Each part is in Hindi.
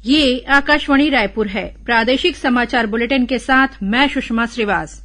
ये आकाशवाणी रायपुर है। प्रादेशिक समाचार बुलेटिन के साथ मैं सुषमा श्रीवास।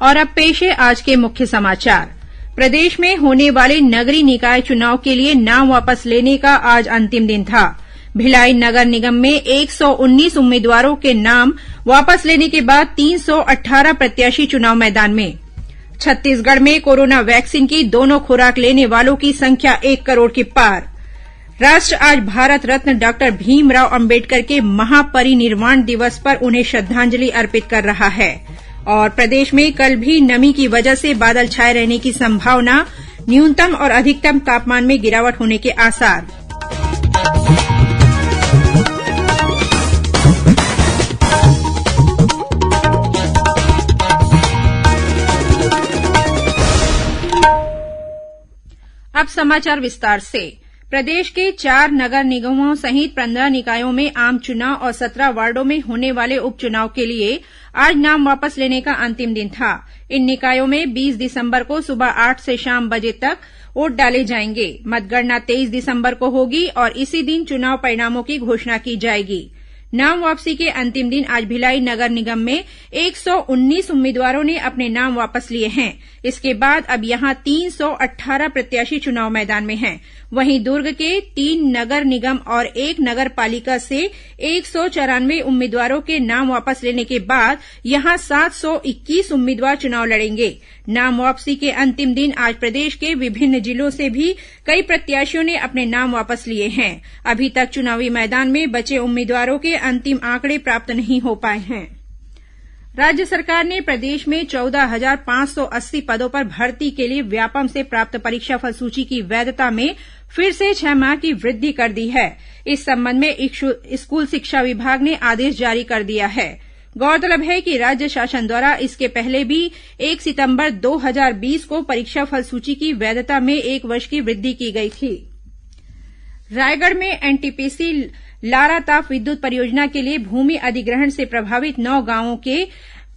और अब पेश है आज के मुख्य समाचार। प्रदेश में होने वाले नगरीय निकाय चुनाव के लिए नाम वापस लेने का आज अंतिम दिन था। भिलाई नगर निगम में 119 उम्मीदवारों के नाम वापस लेने के बाद 318 प्रत्याशी चुनाव मैदान में। छत्तीसगढ़ में कोरोना वैक्सीन की दोनों खुराक लेने वालों की संख्या 1 करोड़ के पार। राष्ट्र आज भारत रत्न डॉक्टर भीमराव अंबेडकर के महापरिनिर्वाण दिवस पर उन्हें श्रद्धांजलि अर्पित कर रहा है। और प्रदेश में कल भी नमी की वजह से बादल छाए रहने की संभावना, न्यूनतम और अधिकतम तापमान में गिरावट होने के आसार। अब समाचार विस्तार से। प्रदेश के 4 नगर निगमों सहित 15 निकायों में आम चुनाव और 17 वार्डों में होने वाले उपचुनाव के लिए आज नाम वापस लेने का अंतिम दिन था। इन निकायों में 20 दिसंबर को सुबह 8 से शाम बजे तक वोट डाले जाएंगे। मतगणना 23 दिसंबर को होगी और इसी दिन चुनाव परिणामों की घोषणा की जाएगी। नाम वापसी के अंतिम दिन आज भिलाई नगर निगम में 119 उम्मीदवारों ने अपने नाम वापस लिए हैं। इसके बाद अब यहां 318 प्रत्याशी चुनाव मैदान में हैं। वहीं दुर्ग के 3 नगर निगम और 1 नगर पालिका से 194 उम्मीदवारों के नाम वापस लेने के बाद यहां 721 उम्मीदवार चुनाव लड़ेंगे। नाम वापसी के अंतिम दिन आज प्रदेश के विभिन्न जिलों से भी कई प्रत्याशियों ने अपने नाम वापस लिए हैं। अभी तक चुनावी मैदान में बचे उम्मीदवारों के अंतिम आंकड़े प्राप्त नहीं हो पाए हैं। राज्य सरकार ने प्रदेश में 14,580 पदों पर भर्ती के लिए व्यापम से प्राप्त परीक्षाफल सूची की वैधता में फिर से 6 माह की वृद्धि कर दी है। इस संबंध में स्कूल शिक्षा विभाग ने आदेश जारी कर दिया है। गौरतलब है कि राज्य शासन द्वारा इसके पहले भी 1 सितंबर 2020 को परीक्षाफल सूची की वैधता में 1 वर्ष की वृद्धि की गई थी। रायगढ़ में एनटीपीसी लाराताप विद्युत परियोजना के लिए भूमि अधिग्रहण से प्रभावित 9 गांवों के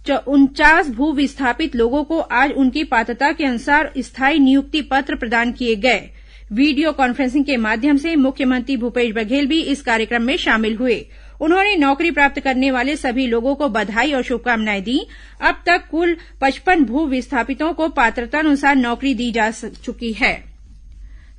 49 भू विस्थापित लोगों को आज उनकी पात्रता के अनुसार स्थायी नियुक्ति पत्र प्रदान किए गए। वीडियो कॉन्फ्रेंसिंग के माध्यम से मुख्यमंत्री भूपेश बघेल भी इस कार्यक्रम में शामिल हुए। उन्होंने नौकरी प्राप्त करने वाले सभी लोगों को बधाई और शुभकामनाएं दी। अब तक कुल 55 भू विस्थापितों को पात्रतानुसार नौकरी दी जा चुकी है।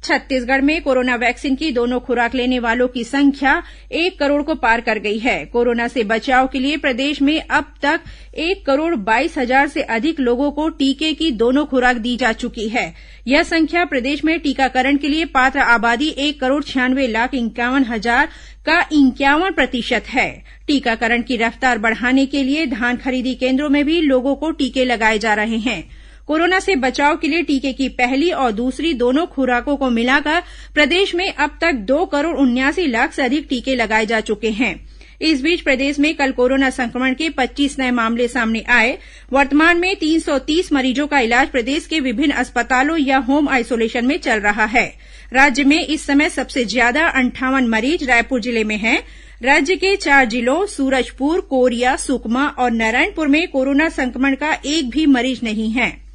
छत्तीसगढ़ में कोरोना वैक्सीन की दोनों खुराक लेने वालों की संख्या 1 करोड़ को पार कर गई है। कोरोना से बचाव के लिए प्रदेश में अब तक 1 करोड़ 22 हजार से अधिक लोगों को टीके की दोनों खुराक दी जा चुकी है। यह संख्या प्रदेश में टीकाकरण के लिए पात्र आबादी 1 करोड़ 96 लाख 51 हजार का 51% है। टीकाकरण की रफ्तार बढ़ाने के लिए धान खरीदी केंद्रों में भी लोगों को टीके लगाए जा रहे हैं। कोरोना से बचाव के लिए टीके की पहली और दूसरी दोनों खुराकों को मिलाकर प्रदेश में अब तक 2 करोड़ 79 लाख से अधिक टीके लगाए जा चुके हैं। इस बीच प्रदेश में कल कोरोना संक्रमण के 25 नए मामले सामने आए। वर्तमान में 330 मरीजों का इलाज प्रदेश के विभिन्न अस्पतालों या होम आइसोलेशन में चल रहा है। राज्य में इस समय सबसे ज्यादा 58 मरीज रायपुर जिले में हैं। राज्य के 4 जिलों सूरजपुर, कोरिया, सुकमा और नारायणपुर में कोरोना संक्रमण का एक भी मरीज नहीं है।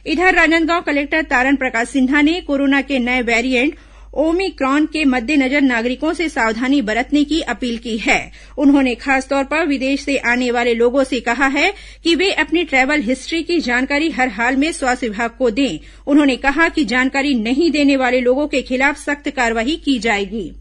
इधर राजनांदगांव कलेक्टर तारण प्रकाश सिन्हा ने कोरोना के नए वेरिएंट ओमिक्रॉन के मद्देनजर नागरिकों से सावधानी बरतने की अपील की है। उन्होंने खासतौर पर विदेश से आने वाले लोगों से कहा है कि वे अपनी ट्रैवल हिस्ट्री की जानकारी हर हाल में स्वास्थ्य विभाग को दें। उन्होंने कहा कि जानकारी नहीं देने वाले लोगों के खिलाफ सख्त कार्रवाई की जाएगी।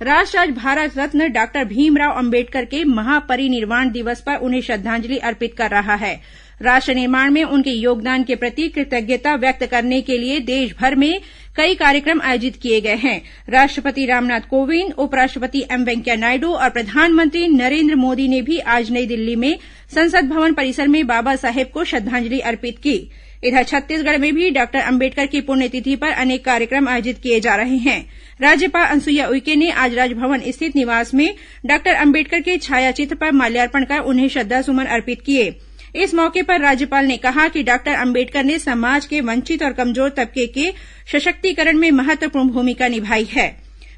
राष्ट्र आज भारत रत्न डॉक्टर भीमराव अंबेडकर के महापरिनिर्वाण दिवस पर उन्हें श्रद्धांजलि अर्पित कर रहा है। राष्ट्र निर्माण में उनके योगदान के प्रति कृतज्ञता व्यक्त करने के लिए देश भर में कई कार्यक्रम आयोजित किए गए हैं। राष्ट्रपति रामनाथ कोविंद, उपराष्ट्रपति एम वेंकैया नायडू और प्रधानमंत्री नरेन्द्र मोदी ने भी आज नई दिल्ली में संसद भवन परिसर में बाबा साहेब को श्रद्धांजलि अर्पित की। इधर छत्तीसगढ़ में भी डॉक्टर अंबेडकर की पुण्यतिथि पर अनेक कार्यक्रम आयोजित किए जा रहे हैं। राज्यपाल अनुसुईया उइके ने आज राजभवन स्थित निवास में डॉक्टर अंबेडकर के छायाचित्र पर माल्यार्पण कर उन्हें श्रद्धासुमन अर्पित किए। इस मौके पर राज्यपाल ने कहा कि डॉक्टर अंबेडकर ने समाज के वंचित और कमजोर तबके के सशक्तिकरण में महत्वपूर्ण भूमिका निभाई है।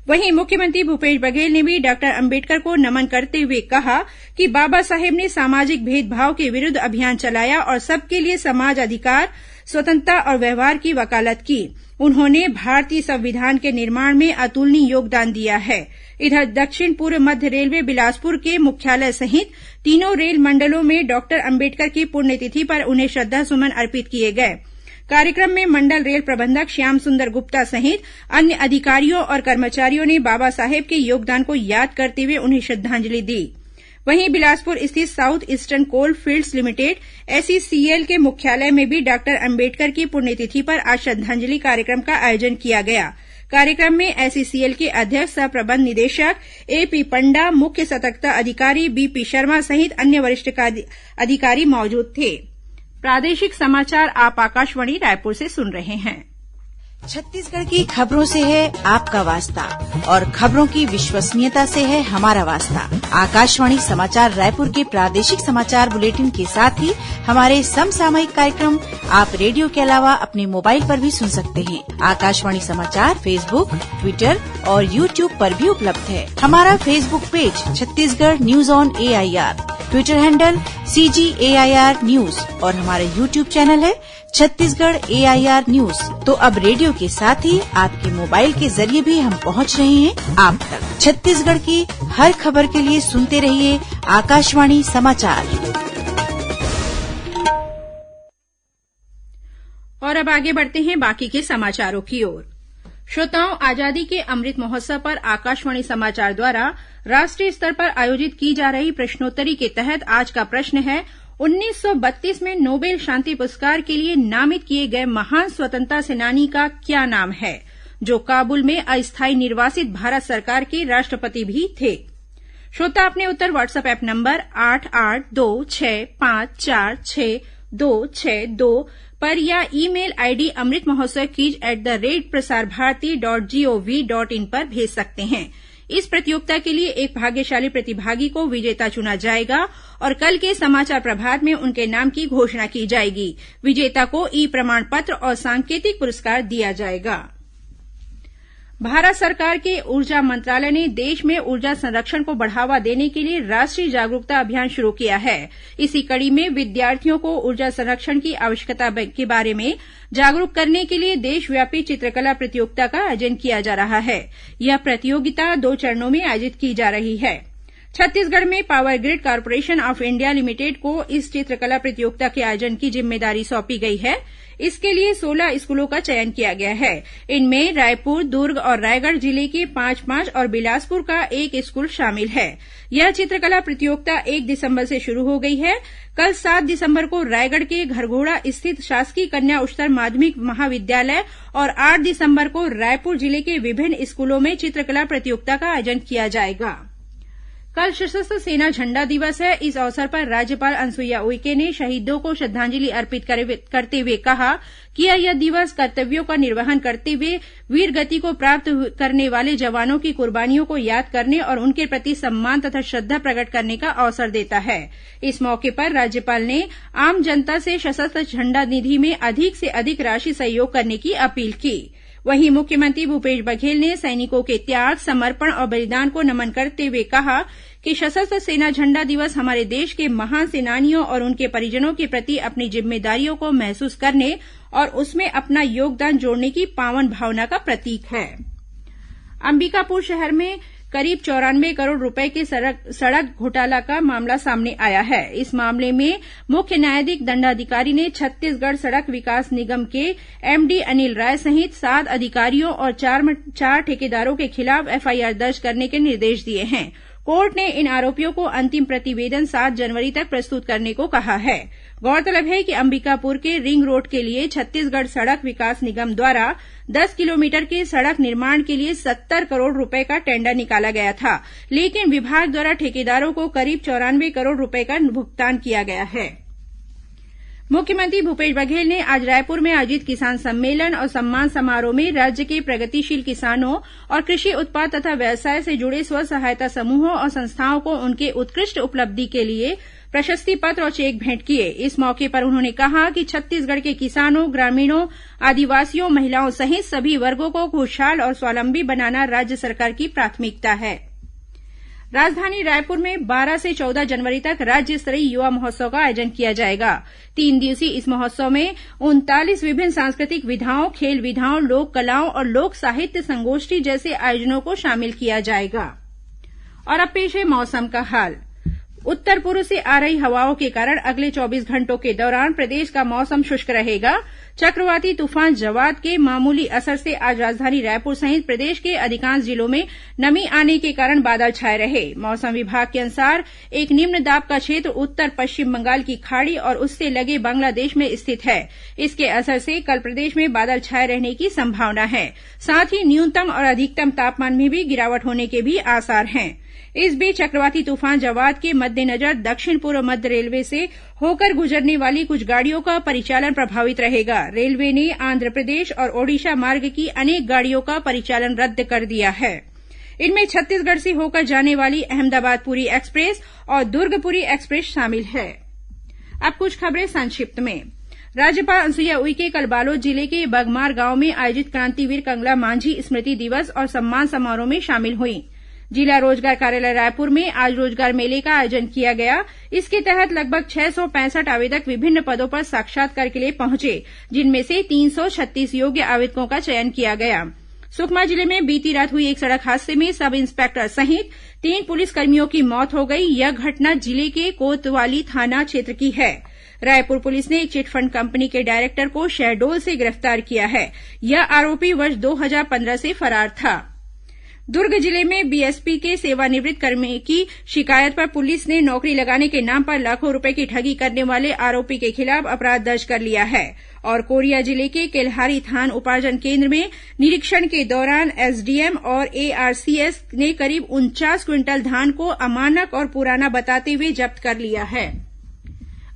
वहीं मुख्यमंत्री भूपेश बघेल ने भी डॉक्टर अंबेडकर को नमन करते हुए कहा कि बाबा साहेब ने सामाजिक भेदभाव के विरुद्ध अभियान चलाया और सबके लिए समाज अधिकार, स्वतंत्रता और व्यवहार की वकालत की। उन्होंने भारतीय संविधान के निर्माण में अतुलनीय योगदान दिया है। इधर दक्षिण पूर्व मध्य रेलवे बिलासपुर के मुख्यालय सहित तीनों रेल मंडलों में डॉक्टर अंबेडकर की पुण्यतिथि पर उन्हें श्रद्धासुमन अर्पित किए गए। कार्यक्रम में मंडल रेल प्रबंधक श्याम सुंदर गुप्ता सहित अन्य अधिकारियों और कर्मचारियों ने बाबा साहेब के योगदान को याद करते हुए उन्हें श्रद्धांजलि दी। वहीं बिलासपुर स्थित साउथ ईस्टर्न कोल फील्ड्स लिमिटेड SECL के मुख्यालय में भी डॉक्टर अंबेडकर की पुण्यतिथि पर आज श्रद्धांजलि कार्यक्रम का आयोजन किया गया। कार्यक्रम में SECL के अध्यक्ष सह प्रबंध निदेशक AP पंडा, मुख्य सतर्कता अधिकारी BP शर्मा सहित अन्य वरिष्ठ अधिकारी मौजूद थे। प्रादेशिक समाचार आप आकाशवाणी रायपुर से सुन रहे हैं। छत्तीसगढ़ की खबरों से है आपका वास्ता और खबरों की विश्वसनीयता से है हमारा वास्ता। आकाशवाणी समाचार रायपुर के प्रादेशिक समाचार बुलेटिन के साथ ही हमारे समसामयिक कार्यक्रम आप रेडियो के अलावा अपने मोबाइल पर भी सुन सकते हैं। आकाशवाणी समाचार फेसबुक, ट्विटर और यूट्यूब पर भी उपलब्ध है। हमारा Facebook page Chhattisgarh news on AIR, Twitter handle CGAIR news और हमारा यूट्यूब चैनल है छत्तीसगढ़ AIR न्यूज। तो अब रेडियो के साथ ही आपके मोबाइल के जरिए भी हम पहुंच रहे हैं आप तक। छत्तीसगढ़ की हर खबर के लिए सुनते रहिए आकाशवाणी समाचार। और अब आगे बढ़ते हैं बाकी के समाचारों की ओर। श्रोताओं, आजादी के अमृत महोत्सव पर आकाशवाणी समाचार द्वारा राष्ट्रीय स्तर पर आयोजित की जा रही प्रश्नोत्तरी के तहत आज का प्रश्न है, 1932 में नोबेल शांति पुरस्कार के लिए नामित किए गए महान स्वतंत्रता सेनानी का क्या नाम है, जो काबुल में अस्थायी निर्वासित भारत सरकार के राष्ट्रपति भी थे। श्रोता अपने उत्तर व्हाट्सएप ऐप नंबर 8826546262 पर या ईमेल आईडी amritmahotsav@prasarbharati.gov.in पर भेज सकते हैं। इस प्रतियोगिता के लिए एक भाग्यशाली प्रतिभागी को विजेता चुना जाएगा और कल के समाचार प्रभात में उनके नाम की घोषणा की जाएगी। विजेता को ई प्रमाण पत्र और सांकेतिक पुरस्कार दिया जाएगा। भारत सरकार के ऊर्जा मंत्रालय ने देश में ऊर्जा संरक्षण को बढ़ावा देने के लिए राष्ट्रीय जागरूकता अभियान शुरू किया है। इसी कड़ी में विद्यार्थियों को ऊर्जा संरक्षण की आवश्यकता के बारे में जागरूक करने के लिए देशव्यापी चित्रकला प्रतियोगिता का आयोजन किया जा रहा है। यह प्रतियोगिता 2 चरणों में आयोजित की जा रही है। छत्तीसगढ़ में power grid corporation of India limited को इस चित्रकला प्रतियोगिता के आयोजन की जिम्मेदारी सौंपी गई है। इसके लिए 16 स्कूलों का चयन किया गया है। इनमें रायपुर, दुर्ग और रायगढ़ जिले के 5-5 और बिलासपुर का 1 स्कूल शामिल है। यह चित्रकला प्रतियोगिता 1 दिसंबर से शुरू हो गई है। कल 7 दिसंबर को रायगढ़ के घरघोड़ा स्थित शासकीय कन्या उच्चतर माध्यमिक महाविद्यालय और 8 दिसंबर को रायपुर जिले के विभिन्न स्कूलों में चित्रकला प्रतियोगिता का आयोजन किया जाएगा। कल सशस्त्र सेना झंडा दिवस है। इस अवसर पर राज्यपाल अनुसुईया उइके ने शहीदों को श्रद्धांजलि अर्पित करते हुए कहा कि यह दिवस कर्तव्यों का निर्वहन करते हुए वीर गति को प्राप्त करने वाले जवानों की कुर्बानियों को याद करने और उनके प्रति सम्मान तथा श्रद्धा प्रकट करने का अवसर देता है। इस मौके पर राज्यपाल ने आम जनता से सशस्त्र झंडा निधि में अधिक से अधिक राशि सहयोग करने की अपील की। वहीं मुख्यमंत्री भूपेश बघेल ने सैनिकों के त्याग, समर्पण और बलिदान को नमन करते हुए कहा कि सशस्त्र सेना झंडा दिवस हमारे देश के महान सेनानियों और उनके परिजनों के प्रति अपनी जिम्मेदारियों को महसूस करने और उसमें अपना योगदान जोड़ने की पावन भावना का प्रतीक है। अंबिकापुर शहर में करीब 94 करोड़ रुपए के सड़क घोटाला का मामला सामने आया है। इस मामले में मुख्य न्यायाधीश दंडाधिकारी ने छत्तीसगढ़ सड़क विकास निगम के MD अनिल राय सहित 7 अधिकारियों और 4 ठेकेदारों के खिलाफ FIR दर्ज करने के निर्देश दिए हैं। कोर्ट ने इन आरोपियों को अंतिम प्रतिवेदन 7 जनवरी तक प्रस्तुत करने को कहा है। गौरतलब है कि अंबिकापुर के रिंग रोड के लिए छत्तीसगढ़ सड़क विकास निगम द्वारा 10 किलोमीटर के सड़क निर्माण के लिए 70 करोड़ रुपए का टेंडर निकाला गया था, लेकिन विभाग द्वारा ठेकेदारों को करीब 94 करोड़ रुपए का भुगतान किया गया है। मुख्यमंत्री भूपेश बघेल ने आज रायपुर में आयोजित किसान सम्मेलन और सम्मान समारोह में राज्य के प्रगतिशील किसानों और कृषि उत्पाद तथा व्यवसाय से जुड़े स्व सहायता समूहों और संस्थाओं को उनके उत्कृष्ट उपलब्धि के लिए प्रशस्ति पत्र और चेक भेंट किए। इस मौके पर उन्होंने कहा कि छत्तीसगढ़ के किसानों, ग्रामीणों, आदिवासियों, महिलाओं सहित सभी वर्गों को खुशहाल और स्वावलंबी बनाना राज्य सरकार की प्राथमिकता है। राजधानी रायपुर में 12 से 14 जनवरी तक राज्य स्तरीय युवा महोत्सव का आयोजन किया जाएगा। 3 दिवसीय इस महोत्सव में 39 विभिन्न सांस्कृतिक विधाओं, खेल विधाओं, लोक कलाओं और लोक साहित्य संगोष्ठी जैसे आयोजनों को शामिल किया जाएगा। और अब पेश है मौसम का हाल। उत्तर पूर्व से आ रही हवाओं के कारण अगले 24 घंटों के दौरान प्रदेश का मौसम शुष्क रहेगा। चक्रवाती तूफान जवाद के मामूली असर से आज राजधानी रायपुर सहित प्रदेश के अधिकांश जिलों में नमी आने के कारण बादल छाए रहे। मौसम विभाग के अनुसार एक निम्न दाब का क्षेत्र उत्तर पश्चिम बंगाल की खाड़ी और उससे लगे बांग्लादेश में स्थित है। इसके असर से कल प्रदेश में बादल छाए रहने की संभावना है। साथ ही न्यूनतम और अधिकतम तापमान में भी गिरावट होने के भी आसार हैं। इस बीच चक्रवाती तूफान जवाद के मद्देनजर दक्षिण पूर्व मध्य रेलवे से होकर गुजरने वाली कुछ गाड़ियों का परिचालन प्रभावित रहेगा। रेलवे ने आंध्रप्रदेश और ओडिशा मार्ग की अनेक गाड़ियों का परिचालन रद्द कर दिया है। इनमें छत्तीसगढ़ से होकर जाने वाली अहमदाबाद पुरी एक्सप्रेस और दुर्ग पुरी एक्सप्रेस शामिल है। अब कुछ खबरें संक्षिप्त में। राज्यपाल अनुसुईया उइके कल बालोद जिले के बगमार गांव में आयोजित क्रांतिवीर कंगला मांझी स्मृति दिवस और सम्मान समारोह में शामिल हुई। जिला रोजगार कार्यालय रायपुर में आज रोजगार मेले का आयोजन किया गया। इसके तहत लगभग 665 आवेदक विभिन्न पदों पर साक्षात्कार के लिए पहुंचे, जिनमें से 336 योग्य आवेदकों का चयन किया गया। सुकमा जिले में बीती रात हुई एक सड़क हादसे में सब इंस्पेक्टर सहित 3 पुलिसकर्मियों की मौत हो गई। यह घटना जिले के कोतवाली थाना क्षेत्र की है। रायपुर पुलिस ने एक चिटफंड कंपनी के डायरेक्टर को शहडोल से गिरफ्तार किया है। यह आरोपी वर्ष 2015 से फरार था। दुर्ग जिले में बीएसपी के सेवानिवृत्त कर्मी की शिकायत पर पुलिस ने नौकरी लगाने के नाम पर लाखों रुपए की ठगी करने वाले आरोपी के खिलाफ अपराध दर्ज कर लिया है। और कोरिया जिले के केल्हारी धान उपार्जन केंद्र में निरीक्षण के दौरान एसडीएम और एआरसीएस ने करीब 49 क्विंटल धान को अमानक और पुराना बताते हुए जब्त कर लिया है।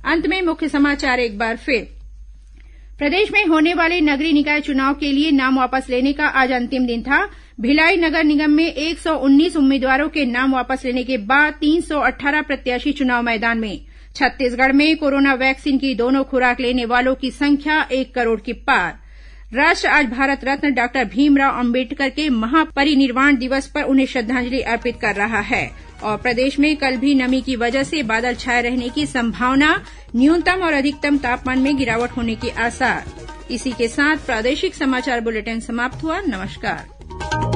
अंत में मुख्य समाचार एक बार फिर। प्रदेश में होने वाले नगरीय निकाय चुनाव के लिए नाम वापस लेने का आज अंतिम दिन था। भिलाई नगर निगम में 119 उम्मीदवारों के नाम वापस लेने के बाद 318 प्रत्याशी चुनाव मैदान में। छत्तीसगढ़ में कोरोना वैक्सीन की दोनों खुराक लेने वालों की संख्या 1 करोड़ के पार। राष्ट्र आज भारत रत्न डॉक्टर भीमराव अंबेडकर के महापरिनिर्वाण दिवस पर उन्हें श्रद्धांजलि अर्पित कर रहा है। और प्रदेश में कल भी नमी की वजह से बादल छाए रहने की संभावना, न्यूनतम और अधिकतम तापमान में गिरावट होने के आसार। इसी के साथ प्रादेशिक समाचार बुलेटिन समाप्त हुआ। नमस्कार।